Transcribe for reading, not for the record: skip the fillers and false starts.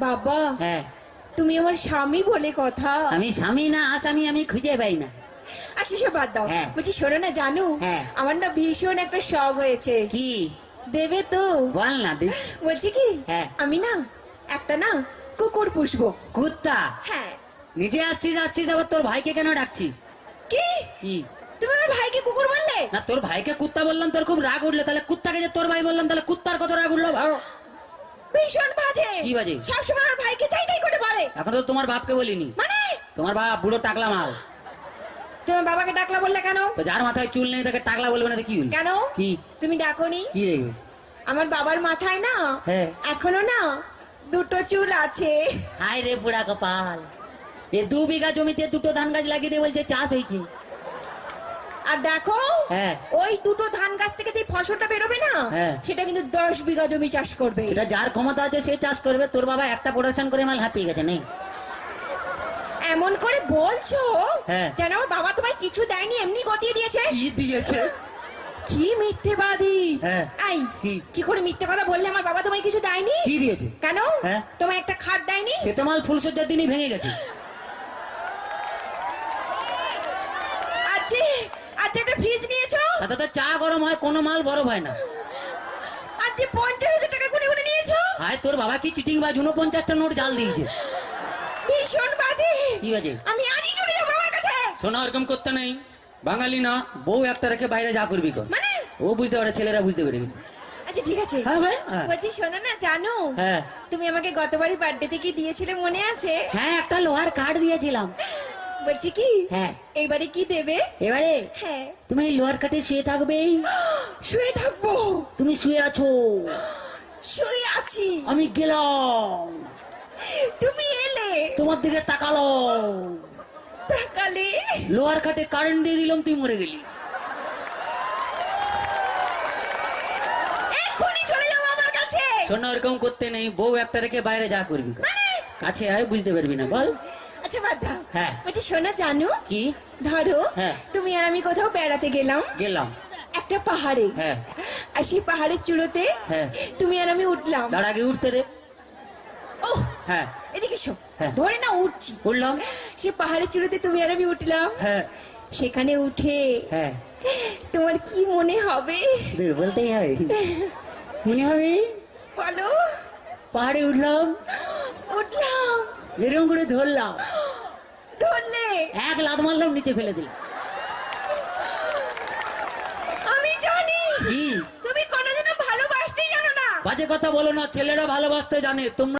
বাবা হ্যাঁ তুমি আমার স্বামী বলে কথা। আমি স্বামী না আসামি আমি খুঁজে পাই না। আচ্ছা সব বাদ দাও। হ্যাঁ। বলছি শোনো না জানু, হ্যাঁ। আমার না ভীষণ একটা শখ হয়েছে। কি দেবে তো? বল না দি। বলছি কি, হ্যাঁ। আমি না একটা না কুকুর পুষবো। কুত্তা? হ্যাঁ। নিজে আসছিস আসছিস আবার তোর ভাইকে কেন ডাকছিস? কি কি তুমি আমার ভাইকে কুকুর বললে? না তোর ভাইকে কুত্তা বললাম তোর খুব রাগ উঠলো, তাহলে কুত্তাকে যে তোর ভাই বললাম তাহলে কুত্তার কত রাগ উঠলো ভালো। ভীষণ বাজে। কি বাজে? সবসময় আমার ভাইকে চাই চাই করে বলে। এখন তো তোমার বাপকে বলিনি। মানে তোমার বাপ বুড়ো টাকলা মাল। তোমার বাবাকে ডাকলা বললে কেন? তো যার মাথায় চুল নেই তাকে টাকলা বলবে না তো কি হলো? কেন? কি তুমি ডাকোনি? কি রে? আমার বাবার মাথায় না হ্যাঁ। এখনো না দুটো চুল আছে। হায় রে বুড়া কপাল, এ 2 বিঘা জমিতে দুটো ধান গাছ লাগিয়ে দিয়ে বলছে চাষ হয়েছে। আর দেখো হ্যাঁ। ওই দুটো ধান গাছ থেকে যে ফসলটা বেরোবে না, হ্যাঁ। সেটা কিন্তু 10 বিঘা জমি চাষ করবে। সেটা যার ক্ষমতা আছে সে চাষ করবে। তোর বাবা একটা প্রোডাকশন করে মাল হাতিয়ে গেছে নেই। এমন করে বলছো হ্যাঁ। যেন আমার বাবা তোমায় কিছু দেয়নি, এমনি গতিয়ে দিয়েছে। কি দিয়েছে? কি মিথ্যেবাদী। হ্যাঁ। এই কি? কি করে মিথ্যে কথা বললে? আমার বাবা তোমায় কিছু দেয়নি। কি দিয়েছে? কেন? হ্যাঁ। তোমায় একটা খাট দেয়নি? সে তো মাল ফুলসজ্জার দিনই ভেঙে গেছে। আচ্ছা আচ্ছা একটা ফ্রিজ নিয়েছো? তাতে তো চা গরম হয়, কোনো মাল বরফ হয় না। আচ্ছা 50,000 টাকা গুনে গুনে নিয়েছো? হায় তোর বাবা কি চিটিং বাজ, 49টা নোট জাল দিয়েছে। ভীষণ বাজে। কি বাজে? আমি আজই চলে যাবো বাবার কাছে। শোনা ওরকম করতে নেই, বাঙালি না। বউ একটা রেখে বাইরে যা করবি কর। মানে ও বুঝতে পারে, ছেলেরা বুঝতে পেরে গেছে। আচ্ছা ঠিক আছে। হ্যাঁ ভাই, হ্যাঁ। বলছি শোনো না জানো, হ্যাঁ তুমি আমাকে গতবারই বার্থডেতে কি দিয়েছিলে মনে আছে? হ্যাঁ একটা লোহার কাঠ দিয়েছিলাম। বলছি কি হ্যাঁ। এইবারে কি দেবে? এবারে হ্যাঁ। তুমি এই লোহার কাঠে শুয়ে থাকবে। শুয়ে থাকবো? তুমি শুয়ে আছো, শুয়ে আছি। আমি গেলাম, তুমি এলে, তোমার দিকে তাকালো, তাকালে লোহার কাঠে কারেন্ট দিয়ে দিলাম, তুই মরে গেলি। এখনই চলে যাবো আমার কাছে। শোনা ওরকম করতে নেই, বউ একটা রেখে বাইরে যা করবি কর। মানে কাছে আয়, বুঝতে পারবি না, বল। আচ্ছা বাদ দাও। হ্যাঁ। বলছি শোনো জানো, কি? ধরো হ্যাঁ। তুমি আর আমি কোথাও বেড়াতে গেলাম গেলাম। একটা পাহাড়ে। হ্যাঁ। আর সেই পাহাড়ের চূড়োতে হ্যাঁ। তুমি আর আমি উঠলাম। তার আগে উঠতে দে। ওহ হ্যাঁ। এদিকে এসো। হ্যাঁ। ধরে না উঠছি। উঠলাম। সে পাহাড়ের চূড়োতে তুমি আর আমি উঠলাম। হ্যাঁ। সেখানে উঠে হ্যাঁ। তোমার কি মনে হবে? দূর বলতেই হয়, মনে হবে। বলো। পাহাড়ে উঠলাম, উঠলাম, এরকম করে ধরলাম, ধরলে এক লাত মারলাম, নিচে ফেলে দিলাম। আমি জানি কি? তুমি কোনোদিনও ভালোবাসতেই জানো না। বাজে কথা বলো না, ছেলেরা ভালোবাসতে জানে, তোমরা